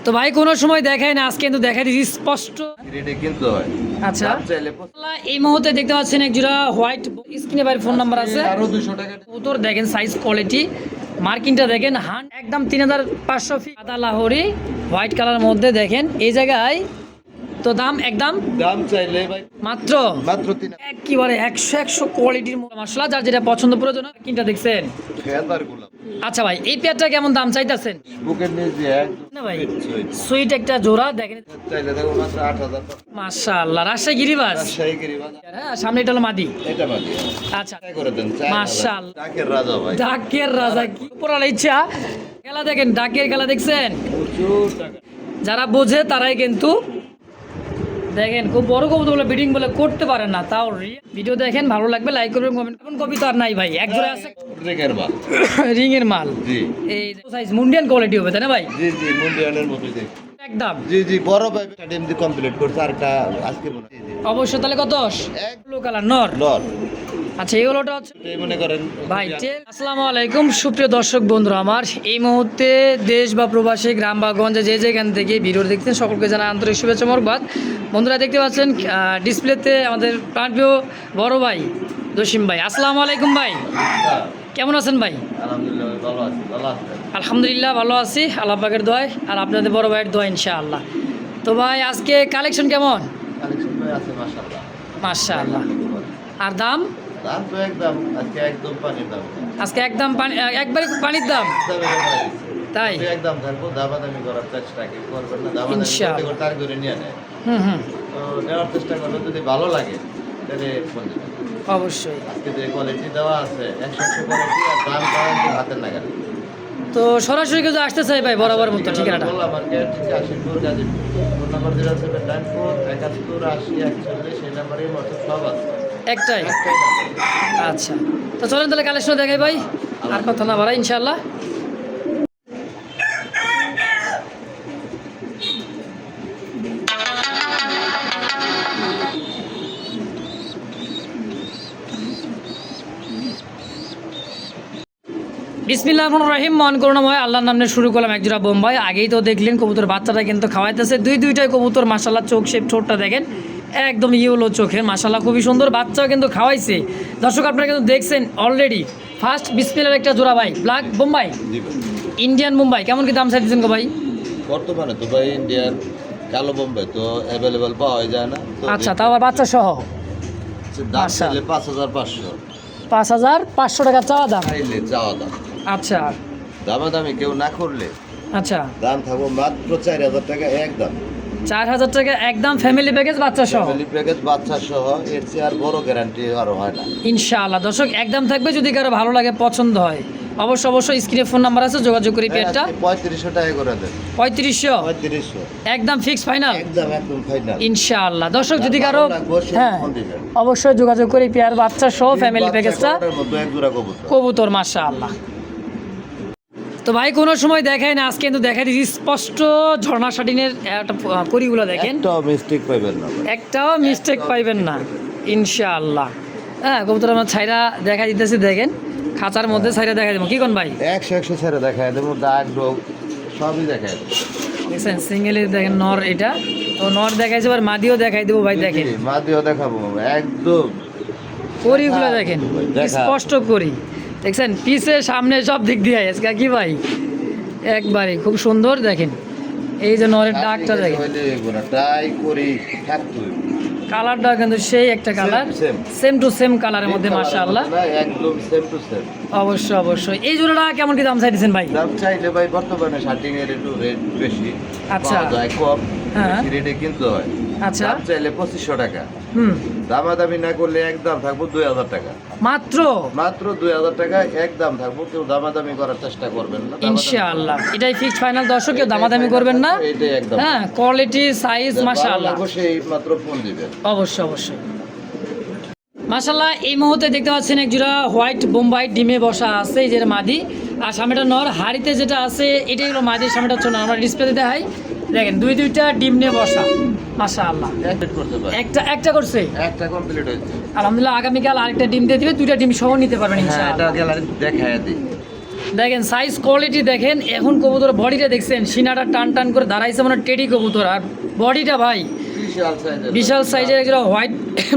তো ভাই কোনো সময় দেখায় না, আজকে কিন্তু দেখাই দিচ্ছি স্পষ্ট। আচ্ছা, এই মুহূর্তে দেখতে পাচ্ছেন এক জোড়া হোয়াইট, স্ক্রিনে ভাই ফোন নাম্বার আছে, আরো 200 টাকা কবুতর দেখেন, সাইজ কোয়ালিটি, মার্কিংটা দেখেন, একদম 3500 ফি, সাদা লাহোরি হোয়াইট কালারের মধ্যে দেখেন। এই জায়গায় তো দাম একদম চাইলে ভাই মাত্র মাত্র 3 একেবারে 100 কোয়ালিটির মশলা, যার যেটা পছন্দ প্রয়োজন কিনটা দেখছেন। ফেদার গোলাপ আচ্ছা ভাই, এই পেয়ারটা কেমন দাম চাইতেছেন? বুকের নিচে না ভাই, সুইট একটা জোড়া দেখেন, চাইলে দেখো মাত্র 8000 টাকা। মাশাআল্লাহ, রাজশাহী গিরিবাস, রাজশাহী গিরিবাস, হ্যাঁ, সামনে এটা হলো মাদি। এটা বাদি আচ্ছা, তাই করে দেন। মাশাআল্লাহ, ডাকের রাজা ভাই, ডাকের রাজা, কি পড়ার ইচ্ছা। খেলা দেখেন, ডাকের খেলা দেখছেন, প্রচুর টাকা। যারা বোঝে তারাই কিন্তু দেখেন, খুব বড় কবুতর বলে বিডিং বলে করতে পারেন না, তাও ভিডিও দেখেন, ভালো লাগবে, লাইক করবেন, কমেন্ট করবেন। কবি তো আর নাই ভাই, এক জোড়া আছে রিংয়ের মাল, রিং এর মাল, জি এই সাইজ মুন্ডিয়ান কোয়ালিটি হবে, তাই না ভাই? জি জি মুন্ডিয়ানের মতো জি একদম জি জি বড় ভাই স্টাডিয়াম দি কমপ্লিট করছে আর একটা আজকে মনে হয়। জি জি অবশ্যই। তাহলে কত? এক ব্লু কালার নর। লর আচ্ছা, এই হলোটা হচ্ছে এই মনে করেন ভাই। আসসালামু আলাইকুম সুপ্রিয় দর্শক বন্ধুরা, আমার এই মুহূর্তে দেশ বা প্রবাসী, গ্রাম বা গঞ্জে যে যেখান থেকে ভিডিও দেখছেন সকলকে জানা আন্তরিক শুভেচ্ছা মোরবাদ। বন্ধুরা দেখতে পাচ্ছেন ডিসপ্লেতে আমাদের প্রাণপ্রিয় বড় ভাই জসিম ভাই। আসসালামু আলাইকুম ভাই, কেমন আছেন ভাই? আলহামদুলিল্লাহ ভালো আছি। ভালো আছেন? আলহামদুলিল্লাহ ভালো আছি, আল্লাহ পাকের দোয়ায় আর আপনাদের বড় ভাইয়ের দোয়া ইনশাআল্লাহ। তো ভাই আজকে কালেকশন কেমন? কালেকশন ভাই আছে মাশাআল্লাহ মাশাআল্লাহ। আর দাম? দাম তো একদম আজকে একদম পানির দাম। আজকে একদম একবারে পানির দাম, তাই? একদম থাকবো, দামাদামি করার চেষ্টা কি করবেন না, দামাদামি ইনশাআল্লাহ। করতে তার করে নিয়ে নেয়। হুম, তো নেওয়ার চেষ্টা করবেন, যদি ভালো লাগে তাহলে ফোন দিবেন। অবশ্যই। আজকে যে কোয়ালিটি দেওয়া আছে 100 কোয়ালিটি আর দাম দেওয়া একটু হাতের নাগালে। তো সরাসরি কেউ আসতে চাই ভাই, বরাবর মতো ঠিকানাটা? বললাম market Kashimpur Gazipur, phone number 079 71 80 41, সেই নাম্বারেই মতো সব আছে। একটাই? একটাই নাম্বার। আচ্ছা, তো চলেন তাহলে কালেকশন দেখাই ভাই, আর কথা না বাড়াই ইনশাআল্লাহ। বিসমিল্লাহির রহমানির রহিম, মন করুণাময় আল্লাহর নামে শুরু করলাম। একজোড়া বোম্বাই, আগেই তো দেখলেন কবুতর বাচ্চাটা কিন্তু খাওয়াইতেছে, দুইটাই কবুতর মাশাআল্লাহ। চোখ শেপ, ঠোঁটটা দেখেন একদম ইয়েলো চোখের, মাশাআল্লাহ খুবই সুন্দর। বাচ্চাও কিন্তু খাওয়াইছে, দর্শক আপনারা কিন্তু দেখছেন অলরেডি। ফার্স্ট বিসমিল্লার একটা জোড়া ভাই, ব্ল্যাক বোম্বাই, ইন্ডিয়ান বোম্বাই, কেমন কি দাম চাইতেছেন গো ভাই? বর্তমানে তো ভাই ইন্ডিয়ান কালো বোম্বাই তো অ্যাভেলেবল পাওয়া যায় না। তো আচ্ছা, তাও আবার বাচ্চা সহ দাম আচ্ছা। চাইলে 5500, 5500 টাকা চাওয়া দাম। চাইলে চাওয়া দাম। আচ্ছা দামাদামি কেউ না করলে আচ্ছা, দাম থাকবো মাত্র 4000 টাকা একদম। 4000 টাকা একদম, ফ্যামিলি প্যাকেজ বাচ্চা সহ। ফ্যামিলি প্যাকেজ বাচ্চা সহ, এর চেয়ে আর বড় গ্যারান্টি আরো হয় না ইনশাআল্লাহ। দর্শক একদম থাকবে, যদি কারো ভালো লাগে পছন্দ হয় অবশ্যই স্ক্রিনে ফোন নাম্বার আছে, যোগাযোগ করি। পেয়ারটা 3500 টাকা করে দেন। 3500 3500 একদম ফিক্স ফাইনাল একদম ফাইনাল ইনশাআল্লাহ। দর্শক যদি কারো হ্যাঁ ফোন দিবেন। অবশ্যই যোগাযোগ করি, পেয়ার বাচ্চা সহ ফ্যামিলি প্যাকেজটা, বাচ্চা মধ্যে এক জোড়া কবুতর। কবুতর মাশাআল্লাহ। তো ভাই কোনো সময় দেখায় না, আজকে কিন্তু দেখাই দিচ্ছি স্পষ্ট। ঝর্ণা শাটিনের একটা করিগুলো দেখেন, একটাও মিস্টেক পাইবেন না ভাই। একটাও মিস্টেক পাইবেন না ইনশাআল্লাহ। হ্যাঁ, কবুতর আমরা ছাইরা দেখা দিতেছি, দেখেন খাঁচার মধ্যে ছাইরা দেখা দেবো, কি কোন ভাই? 100 ছেড়ে দেখায় দেবো, দাগ ডোগ সবই দেখায় দেবো। দেখছেন সিঙ্গেলি দেখেন, নর এটা তো নর দেখাইছে, এবার মাদিও দেখাই দেবো ভাই। দেখেন মাদিও দেখাবো একদম, করিগুলো দেখেন দেখা। স্পষ্ট করি, দেখছেন পিছে সামনে সব দিক দিয়ে আজকে কি ভাই, একবারে খুব সুন্দর। দেখেন এই যে নরের ডাকটা দেখেন, ট্রাই করি থাকতো কালারটা কিন্তু সেই একটা কালার, সেম টু সেম কালারের মধ্যে মাশাআল্লাহ, একদম সেম টু সেম। অবশ্যই। এই জোড়াটা কেমন কি দাম চাইতেছেন ভাই? দাম চাইলে ভাই বর্তমানে শার্টিং এর একটু রেট বেশি, আচ্ছা। পাওয়া যায় কম, হ্যাঁ। বেশি রেটে কিনতে হয়। আচ্ছা, দাম চাইলে 2500 টাকা, হুম, দামাদামি না করলে একদম থাকবো 2000 টাকা, মাত্র 2000 টাকা একদম থাকবো। কেউ দামাদামি করার চেষ্টা করবেন না ইনশাআল্লাহ, এটাই ফিক্স ফাইনাল। দর্শক কেউ দামাদামি করবেন না, এটাই একদম। হ্যাঁ, কোয়ালিটি সাইজ মাশাআল্লাহ, অবশ্যই মাত্র ফোন দিবেন। অবশ্যই মাশাআল্লাহ। এই মুহূর্তে দেখতে পাচ্ছেন এক জোড়া হোয়াইট বোম্বাই ডিমে বসা আছে, এই যে মাদি, আর সামনেটা নর। হাড়িতে যেটা আছে এটাই হলো মাদির, সামনেটা হচ্ছে নর। আমরা ডিসপ্লেতে দেখাই, দেখেন দুইটা ডিম নিয়ে বসা মাশাআল্লাহ। একটা করছে, একটা কমপ্লিট হয়েছে আলহামদুলিল্লাহ। আগামীকাল আরেকটা ডিম দিয়ে দিবে, দুইটা ডিম সহ নিতে পারবেন হ্যাঁ, ইনশাআল্লাহ। এটা গ্যালারি দেখায় দিই। দেখেন সাইজ কোয়ালিটি দেখেন, এখন কবুতর বডিটা দেখছেন, সিনাটা টান টান করে দাঁড়াইছে মানে টেডি কবুতর, আর বডিটা ভাই বিশাল সাইজের, বিশাল সাইজের একটা হোয়াইট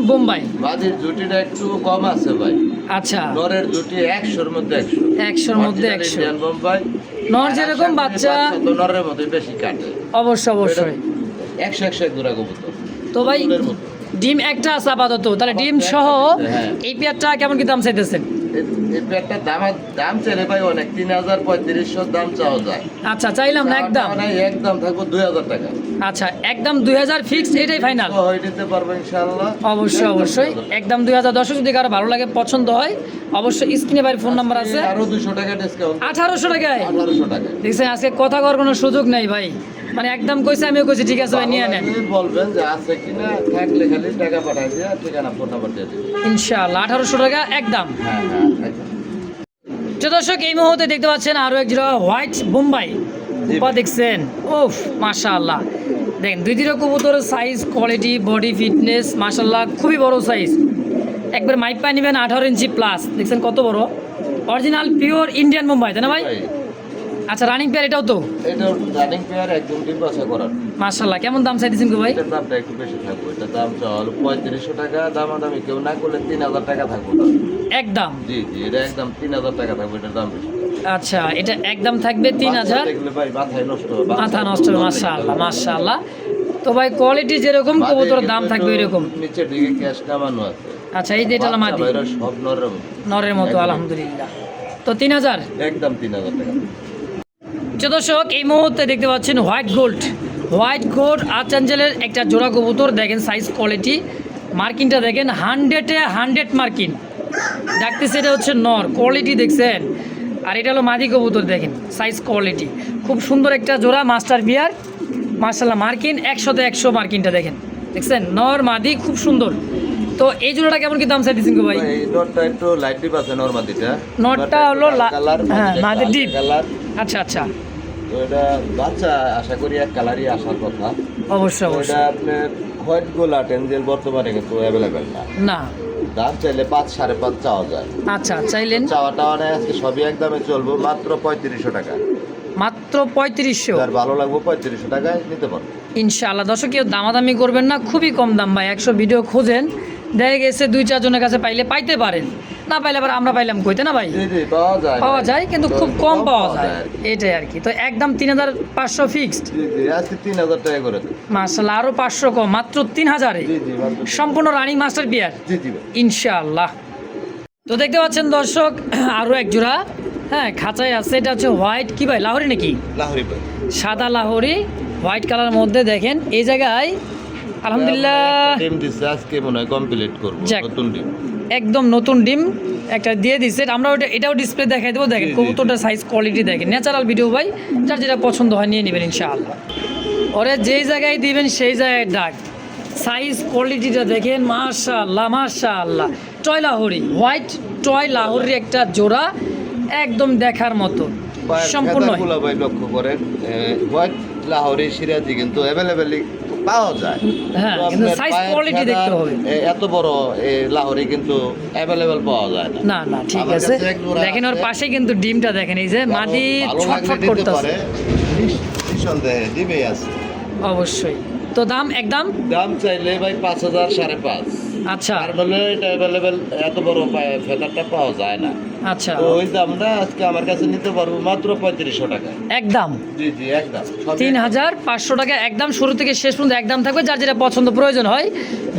বোম্বাই। মাদির জুটিটা একটু কম আছে ভাই, আচ্ছা নরের জুটি 100-র মধ্যে 100, 100-র মধ্যে 100। ইন্ডিয়ান বোম্বাই নর যেরকম বাচ্চা তো নরের মতোই বেশি কাটে, অবশ্যই অবশ্যই। 100 জোড়া কবুতর তো ভাই ফুলের মতো। ডিম একটা আছে আপাতত, তাহলে ডিম সহ হ্যাঁ। এই পেয়ারটা কেমন কি দাম চাইতেছেন? এই পেয়ারটার দাম চাইলে ভাই অনেক, 3000-3500 দাম চাওয়া যায়। আচ্ছা চাইলাম না একদম, একদম থাকবো 2000 টাকা, আচ্ছা একদম 2000 ফিক্সড, এটাই ফাইনাল। তো হয়ে দিতে পারবো ইনশাআল্লাহ। অবশ্যই অবশ্যই একদম 2000। দর্শক যদি কারো ভালো লাগে পছন্দ হয় অবশ্যই স্ক্রিনে বাইরে ফোন নাম্বার আছে। আরো 200 টাকা ডিসকাউন্ট, 1800 টাকায় 1800 টাকা। দেখছেন, আজকে কথা করার কোনো সুযোগ নেই ভাই, মানে একদম কইছে আমিও কইছি ঠিক আছে ভাই নিয়ে নেন আপনি বলবেন যে আছে কিনা, থাকলে খালি টাকা পাঠাই দিয়ে ঠিকানা ফোন নাম্বার দিয়ে দিবেন ইনশাআল্লাহ। 1800 টাকা একদম। হ্যাঁ হ্যাঁ। তো দর্শক এই মুহূর্তে দেখতে পাচ্ছেন আরো এক জোড়া হোয়াইট বোম্বাই রূপা দেখছেন, ওফ মাশাআল্লাহ। দেখেন দুই দিকে কবুতরের সাইজ কোয়ালিটি বডি ফিটনেস মাশাআল্লাহ খুবই বড় সাইজ, একবার মাইপ পাই নেবেন 18 ইঞ্চি প্লাস। দেখছেন কত বড়, অরিজিনাল পিওর ইন্ডিয়ান বোম্বাই তাই না ভাই? আচ্ছা রানিং পেয়ার এটাও তো? এটা রানিং পেয়ার একদম ডিম বাছা করার। মাশাআল্লাহ কেমন দাম চাইতেছেন গো ভাই? এটার দামটা একটু বেশি থাকবে, এটার দাম হলো 3500 টাকা, দামাদামি কেউ না করলে 3000 টাকা থাকবে। একদম জি জি, এটা একদম 3000 টাকা থাকবে, এটার দাম বেশি। আচ্ছা এটা একদম থাকবে 3000। দেখলে ভাই মাথায় নষ্ট হবে, মাথা নষ্ট হবে, মাশাআল্লাহ মাশাআল্লাহ। তো ভাই কোয়ালিটি যেরকম কবুতরের দাম থাকবে এরকম। নিচের দিকে ক্যাশ কামানো আছে। আচ্ছা এই যে এটা মাদি বাচ্চা ভাইরা সব নরের মতো। নরের মতো একদম। আলহামদুলিল্লাহ। তো 3000। একদম 3000 টাকা। দর্শক এই মুহূর্তে দেখতে পাচ্ছেন হোয়াইট গোল্ড আর্চাঞ্জেলের একটা জোড়া কবুতর, দেখেন সাইজ কোয়ালিটি মার্কিংটা দেখেন 100-এ 100 মার্কিং ডাকতেছে, এটা হচ্ছে নর কোয়ালিটি দেখছেন, আর এটা হলো মাদি কবুতর, দেখেন সাইজ কোয়ালিটি খুব সুন্দর একটা জোড়া মাস্টার বিয়ার মাশাআল্লাহ। মার্কিন 100-তে 100 মার্কিংটা দেখেন, দেখছেন নর মাদি খুব সুন্দর। তো এই জোড়াটা কেমন কি দাম চাইতেছেন গো ভাই? এই নটটা একটু লাইট ডিপ আছে, নরমাদিটা নটটা হলো কালার, হ্যাঁ মাদি ডিপ। কালার। আচ্ছা আচ্ছা তো এটা বাচ্চা আশা করি এক কালারই আসার কথা। অবশ্যই তো এটা অবশ্যই। আপনার হোয়াইট গোল্ড এঞ্জেল বর্তমানে কিন্তু অ্যাভেলেবেল না, না দাম চাইলে 5-5.5 চাওয়া যায়। আচ্ছা চাইলেন চাওয়াটা মানে আজকে সবই একদমে চলবো, মাত্র 3500 টাকা। মাত্র 3500। যার ভালো লাগবে 3500 টাকায় নিতে পারবো ইনশাআল্লাহ। দর্শক কেউ দামাদামি করবেন না, খুবই কম দাম ভাই। 100 ভিডিও খোঁজেন, দেখা গেছে 2-4 জনের কাছে পাইলে পাইতে পারেন, না পাইলে আবার আমরা পাইলাম কইতে না ভাই? জি জি, পাওয়া যায় পাওয়া ভাই। যায় কিন্তু তো খুব কম পাওয়া যায়, আর কি। এটাই আর কি। তো একদম 3500 ফিক্সড। জি জি, আজকে 3000 টাকা করে দেন। মাশাআল্লাহ আরো 500 কম, মাত্র 3000-এ জি জি, মাত্র। সম্পূর্ণ রানিং মাস্টার বিয়ার জি জি ভাই। ইনশাআল্লাহ। তো দেখতে পাচ্ছেন দর্শক আরো এক জোড়া, হ্যাঁ খাঁচায় আছে, এটা হচ্ছে হোয়াইট কি ভাই লাহোরি নাকি? লাহোরি ভাই। সাদা লাহোরি হোয়াইট কালারের মধ্যে দেখেন এই জায়গায় আলহামদুলিল্লাহ ডিম দিচ্ছে, আজকে মনে হয় কমপ্লিট করব যাক। নতুন ডিম। একদম নতুন ডিম একটা দিয়ে দিচ্ছে, আমরা এটাও ডিসপ্লে দেখাই দেবো। দেখেন জি, জি, কবুতরটার সাইজ কোয়ালিটি দেখেন, ন্যাচারাল ভিডিও ভাই, যার যেটা পছন্দ হয় নিয়ে নেবেন ইনশাআল্লাহ। ওরে যেই জায়গায় দিবেন সেই জায়গায় ডাক, সাইজ কোয়ালিটিটা দেখেন মাশাআল্লাহ মাশাআল্লাহ। Toy Lahori white toy Lahori একটা জোড়া, একদম দেখার মতো সম্পূর্ণ। ফেদারগুলো ভাই লক্ষ্য করেন, হোয়াইট লাহোরি সিরাজি কিন্তু অ্যাভেলেবেলি পাওয়া যায়। হ্যাঁ, তো কিন্তু আপনার size পায়ের quality দেখতে ফেদার, হবে। এত বড় লাহোরি কিন্তু অ্যাভেলেবেল পাওয়া যায় না। না না ঠিক আমার আছে, কাছে এক জোড়া দেখেন ওর আছে। পাশে কিন্তু ডিমটা দেখেন, এই যে মাদি ভালো লাগলে ছটফট নিতে করতেছে। পারে, নিঃসন্দেহে ডিমেই আছে। অবশ্যই। তো দাম একদম দাম চাইলে ভাই 5000, 5.5। আচ্ছা আর হলে এটা অ্যাভেলেবেল এত বড় ফেদারটা পাওয়া যায় না। আচ্ছা তো ওই দামটা আজকে আমার কাছে নিতে পারবো মাত্র 3500 টাকা। একদম জি জি, একদম 3500 টাকা একদম, শুরু থেকে শেষ পর্যন্ত একদম থাকবে। যার যেটা পছন্দ প্রয়োজন হয়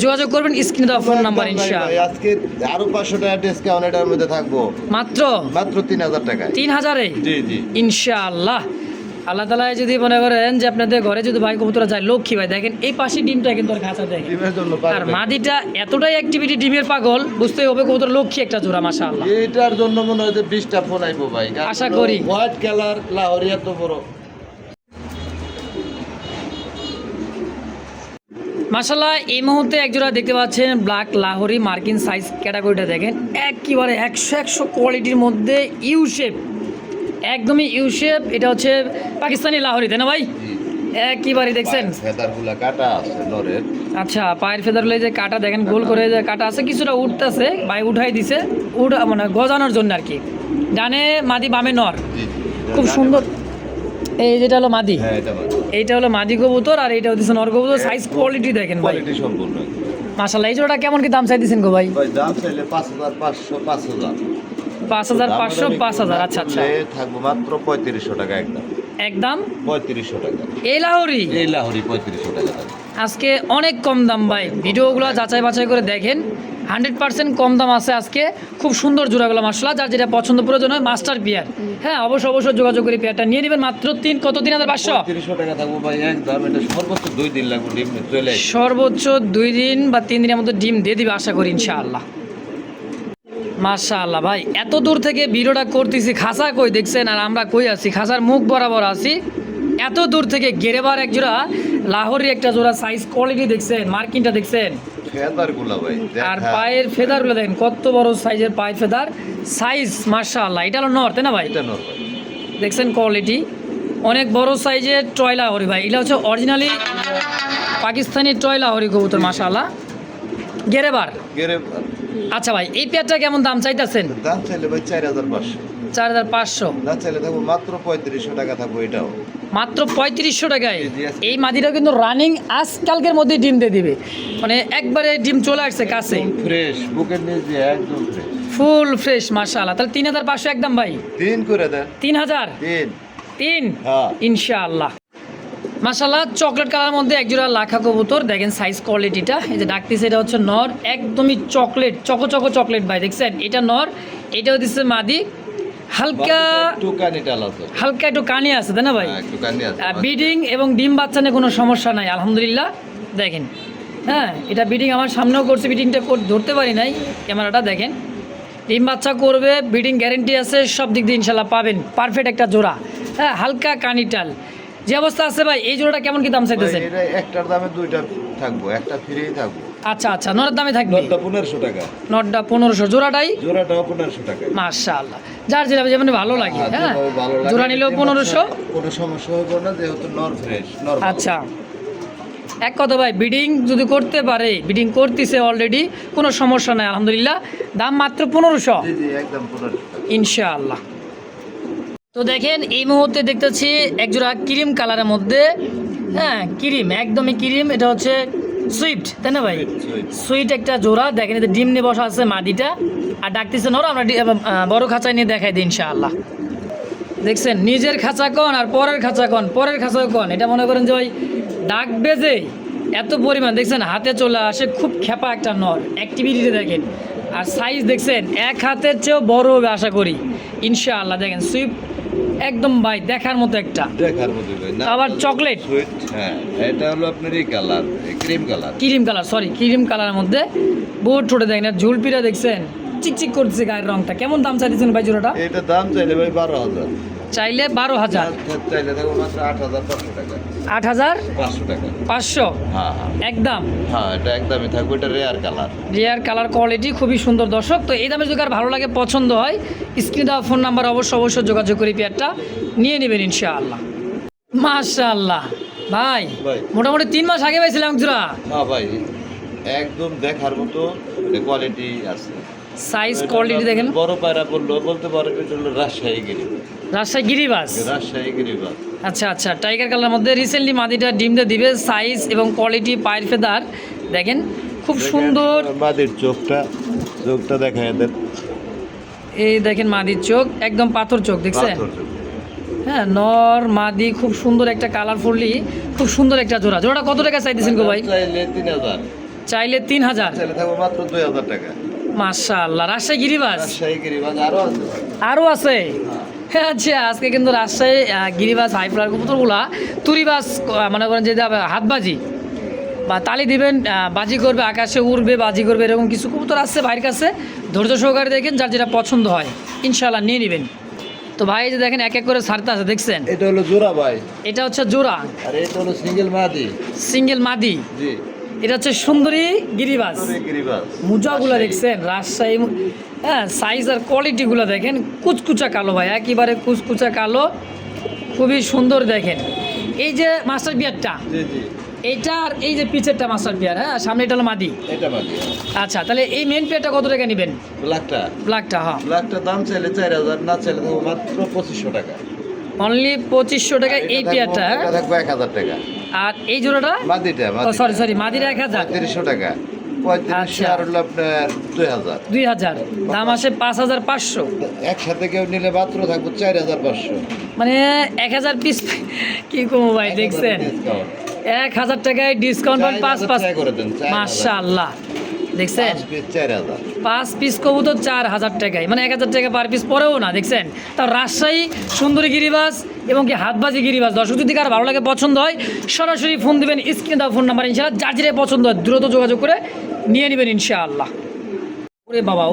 যোগাযোগ করবেন, স্ক্রিনে দেওয়া ফোন নাম্বার ইনশাআল্লাহ। আজকে আরো 500 টাকা ডিসকাউন্ট এটার মধ্যে থাকবো, মাত্র মাত্র 3000 টাকায়। 3000-এ জি জি, ইনশাআল্লাহ। আল্লাহ তাআলা যদি মনে করেন যে আপনাদের ঘরে যদি ভাই কবুতরা যায়, লক্ষ্মী ভাই দেখেন এই পাশে ডিমটা কিন্তু ওর খাঁচা দেখেন, ডিমের জন্য আর পারবে। মাদিটা এতটাই অ্যাক্টিভিটি ডিমের পাগল, বুঝতেই হবে কবুতর লক্ষ্মী একটা জোড়া মাশাআল্লাহ। এটার জন্য মনে হয় যে 20টা ফোন আইবো ভাই, আশা করি। হোয়াইট কালার লাহোরি এত বড়। মাশাআল্লাহ এই মুহূর্তে একজোড়া দেখতে পাচ্ছেন ব্ল্যাক লাহোরি মার্কিন সাইজ ক্যাটাগরিটা দেখেন, একেবারে 100 কোয়ালিটির মধ্যে ইউ শেপ, একদমই ইউ শেপ। এটা হচ্ছে পাকিস্তানি লাহোরি তাই না ভাই? একেবারে দেখছেন ফেদারগুলা কাটা আছে নরের। আচ্ছা পায়ের ফেদারগুলো যে কাটা দেখেন, গোল করে যে কাটা আছে, কিছুটা উঠতেছে ভাই, উঠাই দিছে মানে গজানোর জন্য আর কি। ডানে মাদি বামে নর, জি জি খুব সুন্দর। এই যেটা হলো মাদি, হ্যাঁ এটা মাদি। এইটা হলো মাদি কবুতর আর এইটা হচ্ছে নর কবুতর। সাইজ কোয়ালিটি দেখেন ভাই, কোয়ালিটি সম্পূর্ণ। মাশাআল্লাহ। এই জোড়াটা কেমন কি দাম চাইতেছেন গো ভাই? ভাই দাম চাইলে 5500 5000। 5500 5000। আচ্ছা আচ্ছা, থাকবো মাত্র 3500 টাকা একদম। একদম 3500 টাকা। এই লাহোরি এই লাহোরি 3500 টাকা থাকবে। আজকে অনেক কম দাম ভাই, ভিডিওগুলো যাচাই বাছাই করে দেখেন, 100% কম দাম আছে আজকে। খুব সুন্দর জোড়াগুলো মাশাআল্লাহ, যার যেটা পছন্দ প্রয়োজন হয় মাস্টার পেয়ার, হ্যাঁ অবশ্যই যোগাযোগ করে পেয়ারটা নিয়ে নেবেন। মাত্র 3500 3500 টাকা থাকবো ভাই একদম। এটা সর্বোচ্চ 2 দিন লাগবে ডিম চলে আসবে। সর্বোচ্চ 2 দিন বা 3 দিনের মধ্যে ডিম দিয়ে দিবে আশা করি ইনশাআল্লাহ। মাশাআল্লাহ ভাই, এত দূর থেকে ভিডিওটা করতেছি, খাসা কই দেখছেন আর আমরা কই আছি, খাসার মুখ বরাবর আছি। এত দূর থেকে গেরেবার এক জোড়া লাহোরি একটা জোড়া, সাইজ কোয়ালিটি দেখছেন, মার্কিংটা দেখছেন, ফেদারগুলো ভাই আর পায়ের ফেদারগুলো দেখেন কত বড় সাইজের পায়ের ফেদার, সাইজ মাশাআল্লাহ। এটা হলো নর তাই না ভাই? এটা নর ভাই। দেখছেন কোয়ালিটি অনেক বড় সাইজের টয় লাহোরি ভাই। এটা হচ্ছে অরিজিনালি পাকিস্তানি টয় লাহোরি কবুতর মাশাআল্লাহ, গেরেবার। গেরে আচ্ছা ভাই, এই পেয়ারটা কেমন দাম চাইতেছেন? দাম চাইলে ভাই 4500। 4500। না চাইলে থাকবো মাত্র 3500 টাকা থাকবো এটাও। মাত্র 3500 টাকায় জি, জি, আজকে- এই মাদিটা কিন্তু রানিং আজকালকের মধ্যে ডিম দিয়ে দিবে, মানে একবারে ডিম চলে আসছে কাছে, ফ্রেশ বুকের নিচ দিয়ে একদম ফ্রেশ। ফুল ফ্রেশ মাশাআল্লাহ। তাহলে 3500 একদম ভাই, 3 করে দেন। 3000। 3 3 হ্যাঁ। ইনশাআল্লাহ। মাশাআল্লাহ, চকলেট কালার মধ্যে একজোড়া লাখা কবুতর দেখেন, সাইজ কোয়ালিটিটা এই যে ডাকতেছে, এটা হচ্ছে নর, একদমই চকলেট চকো চকলেট ভাই, দেখছেন এটা নর, এটাও দিচ্ছে মাদি, হালকা একটু কানিটা আলাদা। হালকা একটু কানি আছে তাই না ভাই? হ্যাঁ, একটু কানি আছে। বিডিং এবং ডিম বাচ্চা নিয়ে কোনো সমস্যা নাই আলহামদুলিল্লাহ। দেখেন হ্যাঁ, এটা বিডিং আমার সামনেও করছে, বিডিংটা ধরতে পারি নাই, ক্যামেরাটা দেখেন, ডিম বাচ্চা করবে, বিডিং গ্যারেন্টি আছে, সব দিক দিয়ে ইনশাল্লাহ পাবেন, পারফেক্ট একটা জোড়া। হ্যাঁ, হালকা কানিটাল যে অবস্থা আছে ভাই। এই জোড়াটা কেমন কি দাম চাইতেছেন? ভাই, এটা একটার দামে দুইটা থাকবো, একটা ফ্রি থাকবো। আচ্ছা আচ্ছা, নরের দামে থাকবে, নটটা 1500 টাকা। নটটা 1500, জোড়াটাই জোড়াটাও 1500 টাকা। মাশাআল্লাহ, যার যেটা যেমন ভালো লাগে। হ্যাঁ, যেভাবে ভালো লাগে। জোড়া নিলেও 1500। কোনো সমস্যা হবে না যেহেতু নর ফ্রেশ নর। আচ্ছা, এক কথা ভাই, বিডিং যদি করতে পারে, বিডিং করতেছে অলরেডি, কোনো সমস্যা নাই আলহামদুলিল্লাহ। দাম মাত্র 1500 জি জি একদম 1500 টাকা। ইনশাআল্লাহ। তো দেখেন এই মুহূর্তে দেখতেছি একজোড়া ক্রিম কালারের মধ্যে, হ্যাঁ ক্রিম, একদমই ক্রিম, এটা হচ্ছে সুইফট তাই না ভাই? Swift. সুইট একটা জোড়া দেখেন, এতে ডিম নিয়ে বসা আছে মাদিটা, আর ডাকতেছে নর। আমরা বড় খাঁচায় নিয়ে দেখাই দিই ইনশাআল্লাহ। দেখছেন নিজের খাঁচা কন আর পরের খাঁচা কন, পরের খাঁচা কন, এটা মনে করেন যে ওই ডাকবে যে এত পরিমাণ, দেখছেন হাতে চলে আসে, খুব খেপা একটা নর, অ্যাক্টিভিটিতে দেখেন, আর সাইজ দেখছেন এক হাতের চেয়েও বড় হবে আশা করি ইনশাআল্লাহ। দেখেন সুইফট একদম ভাই দেখার মতো একটা, দেখার মধ্যে ভাই না। আবার চকলেট সুইট হ্যাঁ, এটা হলো আপনার এই colour, cream colour. Cream colour, sorry cream কালারের মধ্যে বোর্ড ঠোঁটে দেখেন, আর ঝুলপিরা দেখছেন চিকচিক করতেছে গায়ের রংটা। কেমন দাম চাইছেন ভাই জোড়াটা? এটা দাম চাইলে ভাই 12000। চাইলে 12000। চাইলে থাকবো মাত্র 8500 টাকা। 8500 টাকা। 500 হ্যাঁ হ্যাঁ একদম। হ্যাঁ, এটা একদমই থাকবে। এটা rare colour. Rare colour quality খুবই সুন্দর দর্শক। তো এই দামে যদি আর ভালো লাগে, পছন্দ হয়, স্ক্রিনে দেওয়া ফোন নাম্বার অবশ্যই যোগাযোগ করে পেয়ারটা নিয়ে নেবেন ইনশাআল্লাহ। মাশাআল্লাহ ভাই, ভাই। মোটামুটি 3 মাস আগে পাইছিলাম জোড়া, হ্যাঁ ভাই, একদম দেখার মতো কোয়ালিটি আছে। সাইজ কোয়ালিটি দেখেন, বড় পায়রা বললো বলতে পারবে এটা হলো রাজশাহী গিরি। রাজশাহী গিরিবাস। রাজশাহী গিরিবাস। আচ্ছা আচ্ছা, টাইগার কালার মধ্যে রিসেন্টলি মাদিটা ডিমটা দিবে, সাইজ এবং কোয়ালিটি পায়ের ফেদার দেখেন খুব সুন্দর। মাদির চোখটা দেখা এদের। এই দেখেন মাদির চোখ একদম পাথর চোখ, দেখছেন? পাথর চোখ। হ্যাঁ, নর মাদি খুব সুন্দর একটা কালারফুলি, খুব সুন্দর একটা জোড়া। জোড়াটা কত টাকা চাইতেছেন গো ভাই? চাইলে 3000। চাইলে 3000। চাইলে থাকবো মাত্র 2000 টাকা। মাশাআল্লাহ, রাজশাহী গিরিবাস রাজশাহী গিরিবাস আরো আছে। আরও আছে। হ্যাঁ, আচ্ছা, আজকে কিন্তু রাজশাহী গিরিবাস হাইফ্লার কবুতরগুলা তুরিবাস মনে করেন যে হাতবাজি বা তালি দিবেন, বাজি করবে, আকাশে উড়বে, বাজি করবে, এরকম কিছু কবুতর আছে ভাইয়ের কাছে। ধৈর্য সহকারে দেখেন, যার যেটা পছন্দ হয় ইনশাআল্লাহ নিয়ে নেবেন। তো ভাই যে দেখেন এক এক করে ছাড়তে আছে, দেখছেন? এটা হলো জোড়া ভাই, এটা হচ্ছে জোড়া, আর এটা হলো সিঙ্গেল মাদি। সিঙ্গেল মাদি। জি, এটা হচ্ছে সুন্দরী গিরিবাস। গিরিবাস। মোজাগুলো দেখছেন রাজশাহী, হ্যাঁ সাইজ আর কোয়ালিটিগুলো দেখেন, কুচকুচা কালো ভাই, একেবারে কুচকুচা কালো, খুবই সুন্দর। দেখেন এই যে মাস্টার বিয়ারটা, জি জি, এইটা আর এই যে পিছেরটা মাস্টার পেয়ার, হ্যাঁ সামনে এটা হলো মাদি। এটা মাদি। আচ্ছা তাহলে এই মেন পেয়ারটা কত টাকা নেবেন? ব্ল্যাকটা ব্ল্যাকটা, হ্যাঁ ব্ল্যাকটা দাম চাইলে 4000, না চাইলে তো মাত্র 2500 টাকা। অনলি 2500 টাকা এই পেয়ারটা, এটা থাকবে 1000 টাকা। আর এই জোড়াটা মাদিটা সরি মাদির 1000, 3500 টাকা। 3500 আচ্ছা। আর হলো আপনার 2000। 2000, দাম আসে 5500। একসাথে কেউ নিলে মাত্র থাকবে 4500। মানে 1000 পিস কি কমো ভাই, দেখছেন 1000 টাকায় ডিসকাউন্ট পান 5 করে দেন। মাশাআল্লাহ, দেখছেন 4000। 5 পিস কবুতর 4000 টাকায়, মানে 1000 টাকা পার পিস পরেও না, দেখছেন। তাও রাজশাহী সুন্দরী গিরিবাজ এবং কি হাতবাজি গিরিবাজ। দর্শক যদি কার ভালো লাগে, পছন্দ হয়, সরাসরি ফোন দিবেন, স্ক্রিনে দেওয়া ফোন নাম্বার, ইনশাআল্লাহ যার যেটা পছন্দ হয় দ্রুত যোগাযোগ করে নিয়ে নেবেন ইনশাআল্লাহ। ওরে বাবা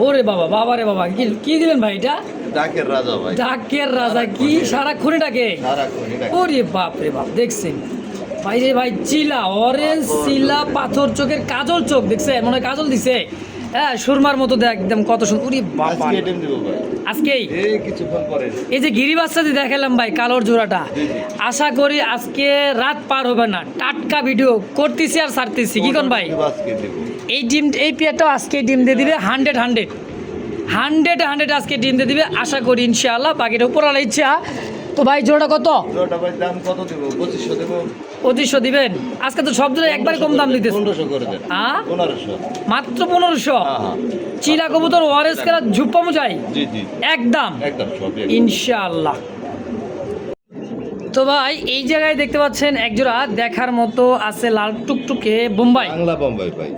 বাবা রে বাবা, কি দিলেন ভাই এটা? ডাকের রাজা ভাই। ডাকের রাজা, কি সারাক্ষণে ডাকে? সারাক্ষণই ডাকে। ওরে বাপ রে বাপ, দেখছেন ভাই রে ভাই, চিলা অরেঞ্জ চিলা পাথর চোখের কাজল চোখ, দেখছে মনে হয় কাজল দিছে, হ্যাঁ সুরমার মতো দেখ একদম, কত সুন্দর। ওরে বাবা, আজকে এটেম দিব ভাই। আজকেই এই কিছুক্ষণ পরে। এই যে গিরিবাজটা যে দেখালাম ভাই, কালোর জোড়াটা, আশা করি আজকে রাত পার হবে না, টাটকা ভিডিও করতেছি আর ছাড়তেছি, কি কোন ভাই? আজকে দিব। এই ডিম, এই পেয়ারটাও আজকে ডিম দিয়ে দিবে 100 আজকে ডিম দিয়ে দিবে, আশা করি ইনশাআল্লাহ। বাকিটা উপরালা ইচ্ছা। তো ভাই জোড়া কত? জোড়াটা ভাই দাম কত দিব? 2500 দেব। 2500 দিবেন? আজকে তো সব জোড়া একবার কম দাম দিতেছে। 1500 করে দেন। হ্যাঁ 1500। মাত্র 1500? হ্যাঁ। চিলা কবুতর ওয়ারেস কারা ঝুপ্পা মুজাই জি জি। একদম একদম সব। ইনশাআল্লাহ। তো ভাই এই জায়গায় দেখতে পাচ্ছেন একজোড়া দেখার মতো আছে, লাল টুকটুকে বোম্বাই, বাংলা বোম্বাই ভাই।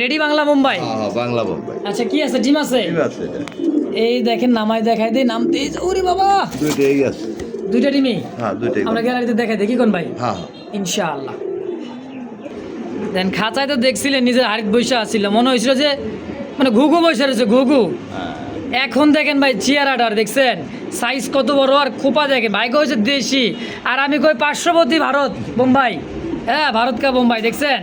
রেডি বাংলা বোম্বাই। হ্যাঁ বাংলা বোম্বাই। আচ্ছা কি আছে, ডিম আছে? ঠিক আছে এটা। এই দেখেন নামাই দেখাই দিই, নামতে ওরে বাবা, দুইটাই আছে। দুইটা ডিমই হ্যাঁ দুইটাই। আমরা গ্যালারিতে দেখাই দেখি কোন ভাই। হ্যাঁ। ইনশাআল্লাহ। দেন খাঁচায় তো দেখছিলেন নিজের হাড়িত বৈশা আসছিল, মনে হয়েছিল যে মানে ঘুঘু বৈশা রয়েছে, ঘুঘু। হ্যাঁ। এখন দেখেন ভাই চেয়ারাটার, দেখছেন সাইজ কত বড়, আর খোপা দেখেন ভাই, কইছে দেশি, আর আমি কই পার্শ্ববর্তী ভারত বোম্বাই, হ্যাঁ ভারত কা বোম্বাই, দেখছেন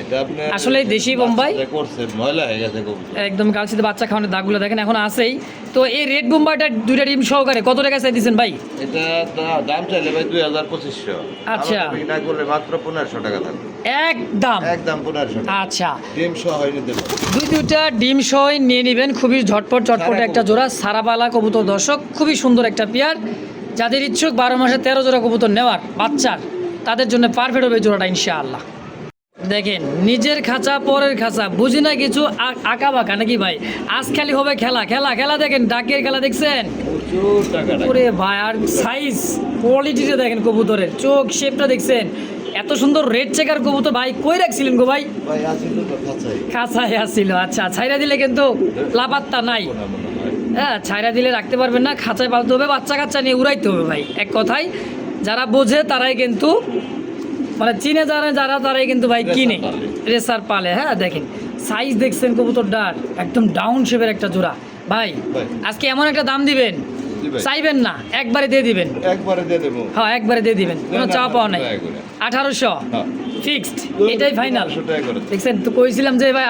এটা আপনি আসলে দেশি বোম্বাই। করছে ময়লা হয়ে গেছে কবুতর। একদম কালচিতে বাচ্চা খাওয়ানোর দাগগুলো দেখেন এখন আছেই। তো এই রেড বোম্বাইটা দুইটা ডিম সহকারে কত টাকা চাই দিচ্ছেন ভাই? এটা দাম চাইলে ভাই 2500। আচ্ছা। না করলে মাত্র 1500 টাকা থাকবে। একদম একদম 1500 টাকা। আচ্ছা, ডিম সহ হয়নি দেব। দুইটা ডিম সহ নিয়ে নেবেন, খুবই ঝটপট একটা জোড়া সারাবালা কবুতর। দর্শক খুবই সুন্দর একটা পেয়ার, যাদের ইচ্ছুক 12 মাসে 13 জোড়া কবুতর নেওয়ার বাচ্চার, তাদের জন্য পারফেক্ট হবে এই জোড়াটা ইনশাআল্লাহ। দেখেন নিজের খাঁচা পরের খাঁচা, বুঝি না কিছু আঁকা বাঁকা নাকি ভাই, আজ খালি হবে খেলা খেলা খেলা। দেখেন ডাকের খেলা, দেখছেন প্রচুর টাকা। ওরে ভাই, আর সাইজ কোয়ালিটিটা দেখেন, কবুতরের চোখ শেপটা দেখছেন, এত সুন্দর রেড চেকার কবুতর ভাই কই রাখছিলেন গো ভাই? ভাই আসিল তো খাঁচাই। খাঁচায় আসছিল, আচ্ছা ছাইরা দিলে কিন্তু লাপাত্তা নাই, মনে হয়। হ্যাঁ ছাইরা দিলে রাখতে পারবেন না, খাঁচায় পালতে হবে, বাচ্চা কাচ্চা নিয়ে উড়াইতে হবে ভাই। এক কথায় যারা বোঝে তারাই কিন্তু, মানে চিনে জানে যারা, তারাই কিন্তু ভাই কিনে রেসার পালে। হ্যাঁ দেখেন সাইজ দেখছেন কবুতর ডার, একদম ডাউন শেপের একটা জোড়া ভাই। আজকে এমন একটা দাম দিবেন, চাইবেন না, একবারে দিয়ে দিবেন। একবারে দিয়ে দেবো। হ্যাঁ একবারে দিয়ে দিবেন, কোনো চাওয়া পাওয়া নাই। 1800 ফিক্সড, এটাই ফাইনাল। দেখছেন তো কইছিলাম যে ভাই